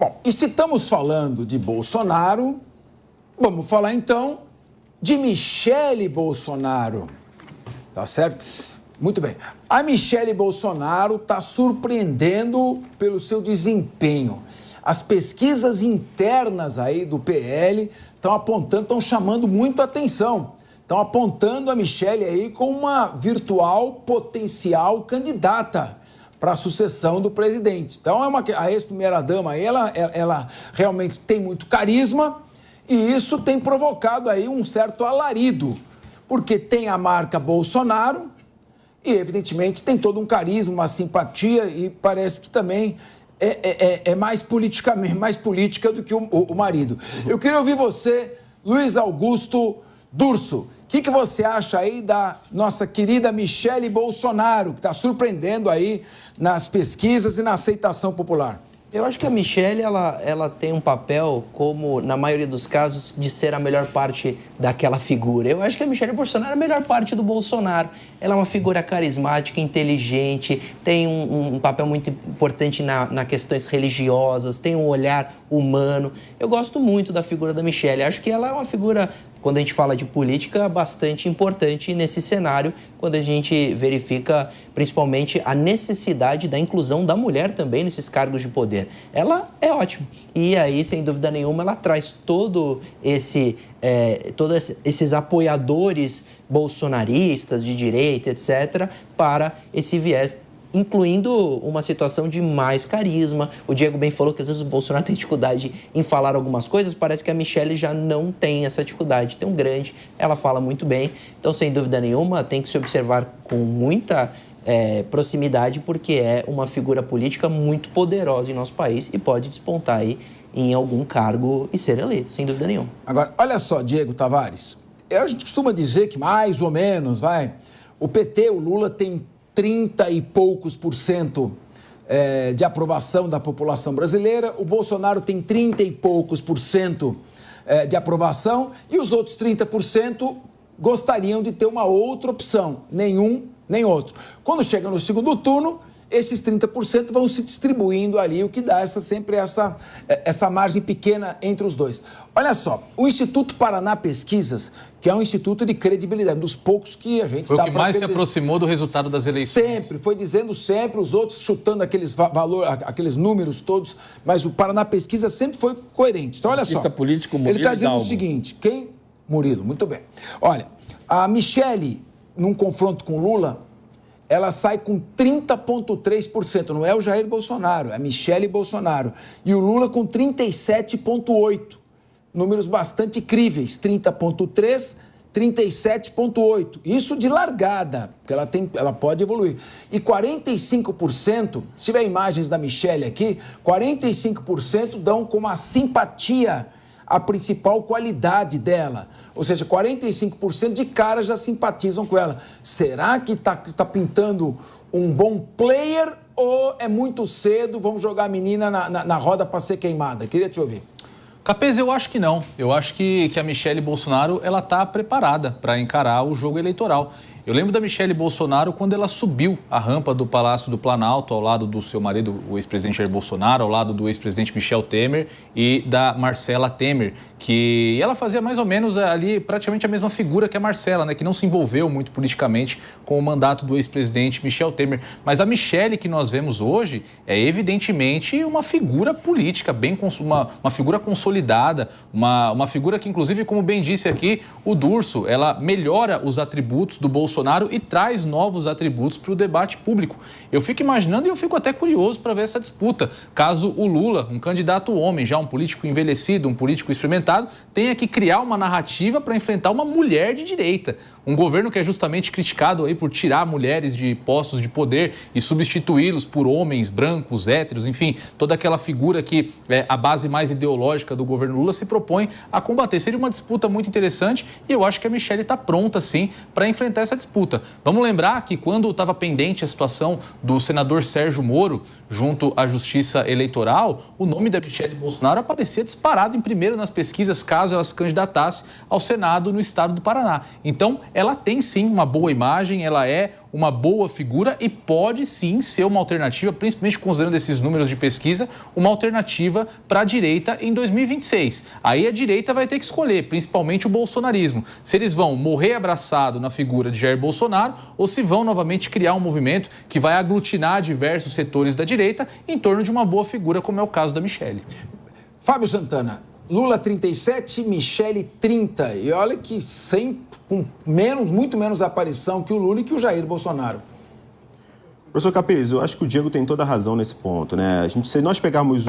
Bom, e se estamos falando de Bolsonaro, vamos falar então de Michele Bolsonaro, tá certo? Muito bem. A Michele Bolsonaro está surpreendendo pelo seu desempenho. As pesquisas internas aí do PL estão apontando, estão chamando muito a atenção. Estão apontando a Michele aí como uma virtual potencial candidata para a sucessão do presidente. Então, a ex-primeira-dama aí, ela realmente tem muito carisma e isso tem provocado aí um certo alarido, porque tem a marca Bolsonaro e, evidentemente, tem todo um carisma, uma simpatia e parece que também é mais política do que o marido. Eu queria ouvir você, Luiz Augusto Durso. O que você acha aí da nossa querida Michele Bolsonaro, que está surpreendendo aí nas pesquisas e na aceitação popular? Eu acho que a Michele, ela tem um papel, como na maioria dos casos, de ser a melhor parte daquela figura. Eu acho que a Michele Bolsonaro é a melhor parte do Bolsonaro. Ela é uma figura carismática, inteligente, tem um papel muito importante na questões religiosas, tem um olhar humano. Eu gosto muito da figura da Michele. Acho que ela é uma figura, quando a gente fala de política, bastante importante nesse cenário, quando a gente verifica principalmente a necessidade da inclusão da mulher também nesses cargos de poder. Ela é ótima. E aí, sem dúvida nenhuma, ela traz todos esses apoiadores bolsonaristas, de direita, etc., para esse viés, incluindo uma situação de mais carisma. O Diego bem falou que às vezes o Bolsonaro tem dificuldade em falar algumas coisas, parece que a Michele já não tem essa dificuldade tão grande, ela fala muito bem, então sem dúvida nenhuma tem que se observar com muita proximidade, porque é uma figura política muito poderosa em nosso país e pode despontar aí em algum cargo e ser eleito, sem dúvida nenhuma. Agora, olha só, Diego Tavares, a gente costuma dizer que mais ou menos, o PT, o Lula tem 30 e poucos % de aprovação da população brasileira, o Bolsonaro tem 30 e poucos % de aprovação e os outros 30% gostariam de ter uma outra opção, nenhum nem outro. Quando chega no segundo turno, esses 30% vão se distribuindo ali, o que dá sempre essa margem pequena entre os dois. Olha só, o Instituto Paraná Pesquisas, que é um instituto de credibilidade, um dos poucos que a gente foi o que mais se aproximou do resultado das eleições. Sempre, foi dizendo sempre, os outros chutando aqueles números todos, mas o Paraná Pesquisa sempre foi coerente. Então, olha só, político, ele está dizendo o seguinte, quem? Murilo, muito bem. Olha, a Michele, num confronto com Lula, ela sai com 30,3%. Não é o Jair Bolsonaro, é a Michele Bolsonaro. E o Lula com 37,8%. Números bastante críveis. 30,3%, 37,8%. Isso de largada, porque ela pode evoluir. E 45%, se tiver imagens da Michele aqui, 45% dão como a simpatia a principal qualidade dela. Ou seja, 45% de cara já simpatizam com ela. Será que está pintando um bom player ou é muito cedo? Vamos jogar a menina na roda para ser queimada. Queria te ouvir. Capês, eu acho que não. Eu acho que a Michele Bolsonaro ela está preparada para encarar o jogo eleitoral. Eu lembro da Michele Bolsonaro quando ela subiu a rampa do Palácio do Planalto ao lado do seu marido, o ex-presidente Jair Bolsonaro, ao lado do ex-presidente Michel Temer e da Marcela Temer, que ela fazia mais ou menos ali praticamente a mesma figura que a Marcela, né, que não se envolveu muito politicamente com o mandato do ex-presidente Michel Temer. Mas a Michele que nós vemos hoje é evidentemente uma figura política, uma figura consolidada, uma figura que, inclusive, como bem disse aqui o Durso, ela melhora os atributos do Bolsonaro e traz novos atributos para o debate público. Eu fico imaginando e eu fico até curioso para ver essa disputa. Caso o Lula, um candidato homem, já um político envelhecido, um político experimentado, tenha que criar uma narrativa para enfrentar uma mulher de direita. Um governo que é justamente criticado aí por tirar mulheres de postos de poder e substituí-los por homens brancos, héteros, enfim, toda aquela figura que a base mais ideológica do governo Lula se propõe a combater. Seria uma disputa muito interessante e eu acho que a Michele está pronta, sim, para enfrentar essa disputa. Vamos lembrar que quando estava pendente a situação do senador Sérgio Moro junto à Justiça Eleitoral, o nome da Michele Bolsonaro aparecia disparado em primeiro nas pesquisas caso ela se candidatasse ao Senado no estado do Paraná. Então, ela tem sim uma boa imagem, ela é uma boa figura e pode sim ser uma alternativa, principalmente considerando esses números de pesquisa, uma alternativa para a direita em 2026. Aí a direita vai ter que escolher, principalmente o bolsonarismo, se eles vão morrer abraçado na figura de Jair Bolsonaro ou se vão novamente criar um movimento que vai aglutinar diversos setores da direita em torno de uma boa figura, como é o caso da Michele. Fábio Santana, Lula 37, Michele 30. E olha que com muito menos aparição que o Lula e que o Jair Bolsonaro. Professor Capês, eu acho que o Diego tem toda a razão nesse ponto, né? Se nós pegarmos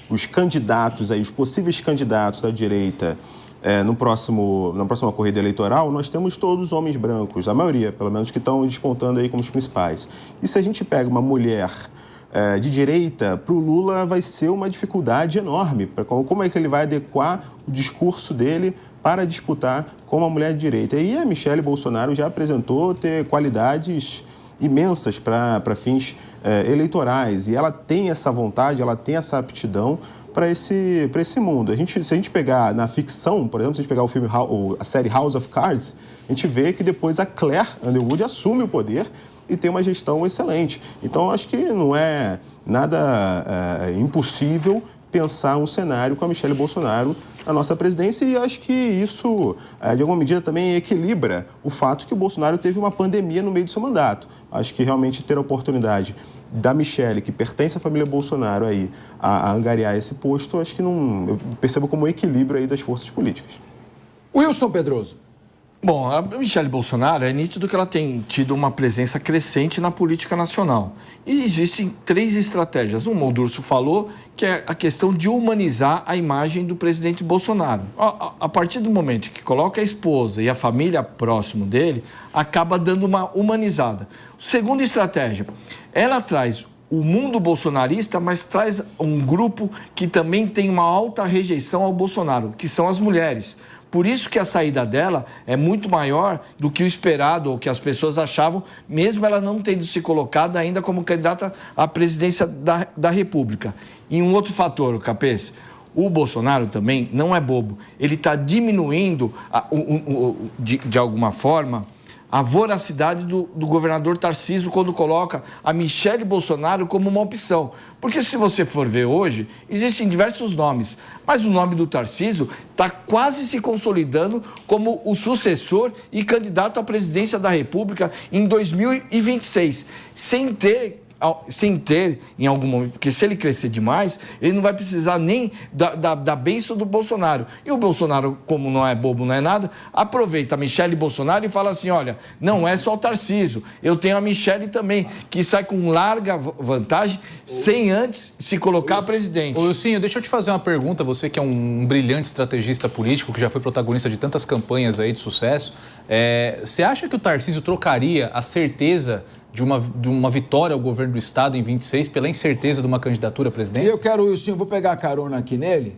os candidatos, aí, os possíveis candidatos da direita na próxima corrida eleitoral, nós temos todos homens brancos, a maioria, pelo menos, que estão despontando aí como os principais. E se a gente pega uma mulher de direita, para o Lula vai ser uma dificuldade enorme. Como é que ele vai adequar o discurso dele para disputar com uma mulher de direita? E a Michele Bolsonaro já apresentou ter qualidades imensas para fins eleitorais. E ela tem essa vontade, ela tem essa aptidão para esse mundo. Se a gente pegar na ficção, por exemplo, se a gente pegar o filme, a série House of Cards, a gente vê que depois a Claire Underwood assume o poder e tem uma gestão excelente. Então, acho que não é nada impossível pensar um cenário com a Michele Bolsonaro na nossa presidência e acho que isso, de alguma medida, também equilibra o fato que o Bolsonaro teve uma pandemia no meio do seu mandato. Acho que realmente ter a oportunidade da Michele, que pertence à família Bolsonaro, aí, a angariar esse posto, acho que eu percebo como um equilíbrio aí das forças políticas. Wilson Pedroso. Bom, a Michele Bolsonaro é nítido que ela tem tido uma presença crescente na política nacional. E existem 3 estratégias. Uma, o Durso falou, que é a questão de humanizar a imagem do presidente Bolsonaro. A partir do momento que coloca a esposa e a família próximo dele, acaba dando uma humanizada. Segunda estratégia, ela traz o mundo bolsonarista, mas traz um grupo que também tem uma alta rejeição ao Bolsonaro, que são as mulheres. Por isso que a saída dela é muito maior do que o esperado, ou que as pessoas achavam, mesmo ela não tendo se colocado ainda como candidata à presidência da República. E um outro fator, Capês, o Bolsonaro também não é bobo. Ele está diminuindo, de alguma forma, a voracidade do governador Tarcísio quando coloca a Michele Bolsonaro como uma opção. Porque se você for ver hoje, existem diversos nomes, mas o nome do Tarcísio está quase se consolidando como o sucessor e candidato à presidência da República em 2026, sem ter em algum momento, porque se ele crescer demais, ele não vai precisar nem da bênção do Bolsonaro. E o Bolsonaro, como não é bobo, não é nada, aproveita a Michele Bolsonaro e fala assim, olha, não é só o Tarcísio, eu tenho a Michele também, que sai com larga vantagem, sem antes se colocar presidente. Ô, Wilson, deixa eu te fazer uma pergunta, você que é um brilhante estrategista político, que já foi protagonista de tantas campanhas aí de sucesso, você acha que o Tarcísio trocaria a certeza de uma vitória ao governo do Estado em 26 pela incerteza de uma candidatura à presidência? Eu quero, Wilson, vou pegar a carona aqui nele.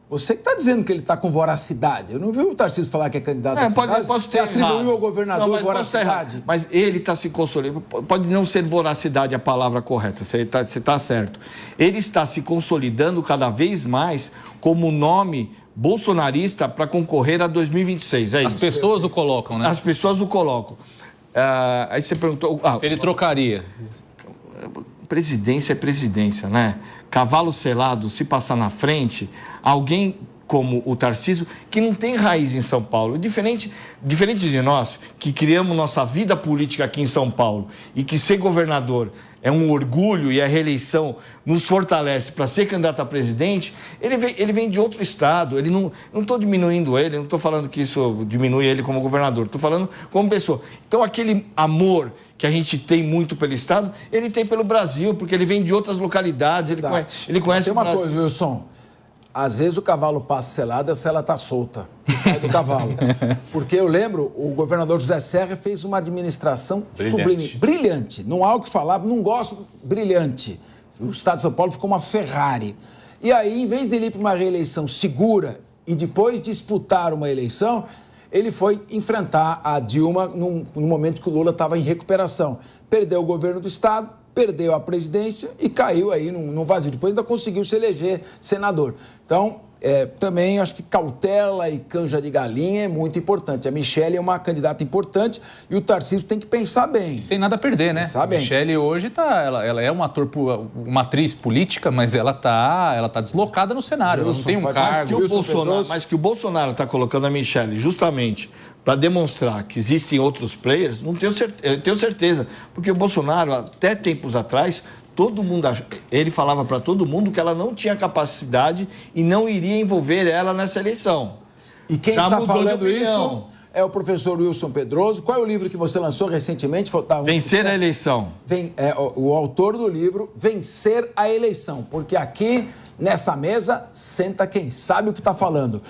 Você que está dizendo que ele está com voracidade. Eu não vi o Tarcísio falar que é candidato à cidade. Você atribuiu ao governador voracidade. Mas ele está se consolidando. Pode não ser voracidade a palavra correta, você está certo. Ele está se consolidando cada vez mais como nome bolsonarista para concorrer a 2026. É isso. As pessoas o colocam, né? As pessoas o colocam. Aí você perguntou... se ele trocaria. Presidência é presidência, né? Cavalo selado, se passar na frente, alguém como o Tarcísio, que não tem raiz em São Paulo. Diferente de nós, que criamos nossa vida política aqui em São Paulo, e que ser governador é um orgulho e a reeleição nos fortalece para ser candidato a presidente, ele vem de outro estado, ele não estou diminuindo ele, não estou falando que isso diminui ele como governador, estou falando como pessoa. Então, aquele amor que a gente tem muito pelo estado, ele tem pelo Brasil, porque ele vem de outras localidades, ele conhece Tem uma coisa, Wilson, às vezes o cavalo passa selado, a sela está solta, cai do cavalo. Porque eu lembro, o governador José Serra fez uma administração sublime, brilhante. Não há o que falar, não gosto, brilhante. O estado de São Paulo ficou uma Ferrari. E aí, em vez de ele ir para uma reeleição segura e depois disputar uma eleição, ele foi enfrentar a Dilma no momento que o Lula estava em recuperação. Perdeu o governo do estado, perdeu a presidência e caiu aí num vazio. Depois ainda conseguiu se eleger senador. Então, também acho que cautela e canja de galinha é muito importante. A Michele é uma candidata importante e o Tarcísio tem que pensar bem. Sem nada a perder, né? Pensar bem. A Michele hoje ela é uma atriz política, mas ela tá deslocada no cenário. Ela não tem um cargo. Mas que o Bolsonaro está colocando a Michele justamente para demonstrar que existem outros players, eu tenho certeza. Porque o Bolsonaro, até tempos atrás, ele falava para todo mundo que ela não tinha capacidade e não iria envolver ela nessa eleição. E quem está falando isso é o professor Wilson Pedroso. Qual é o livro que você lançou recentemente? Vencer a Eleição. O autor do livro, Vencer a Eleição. Porque aqui, nessa mesa, senta quem sabe o que está falando.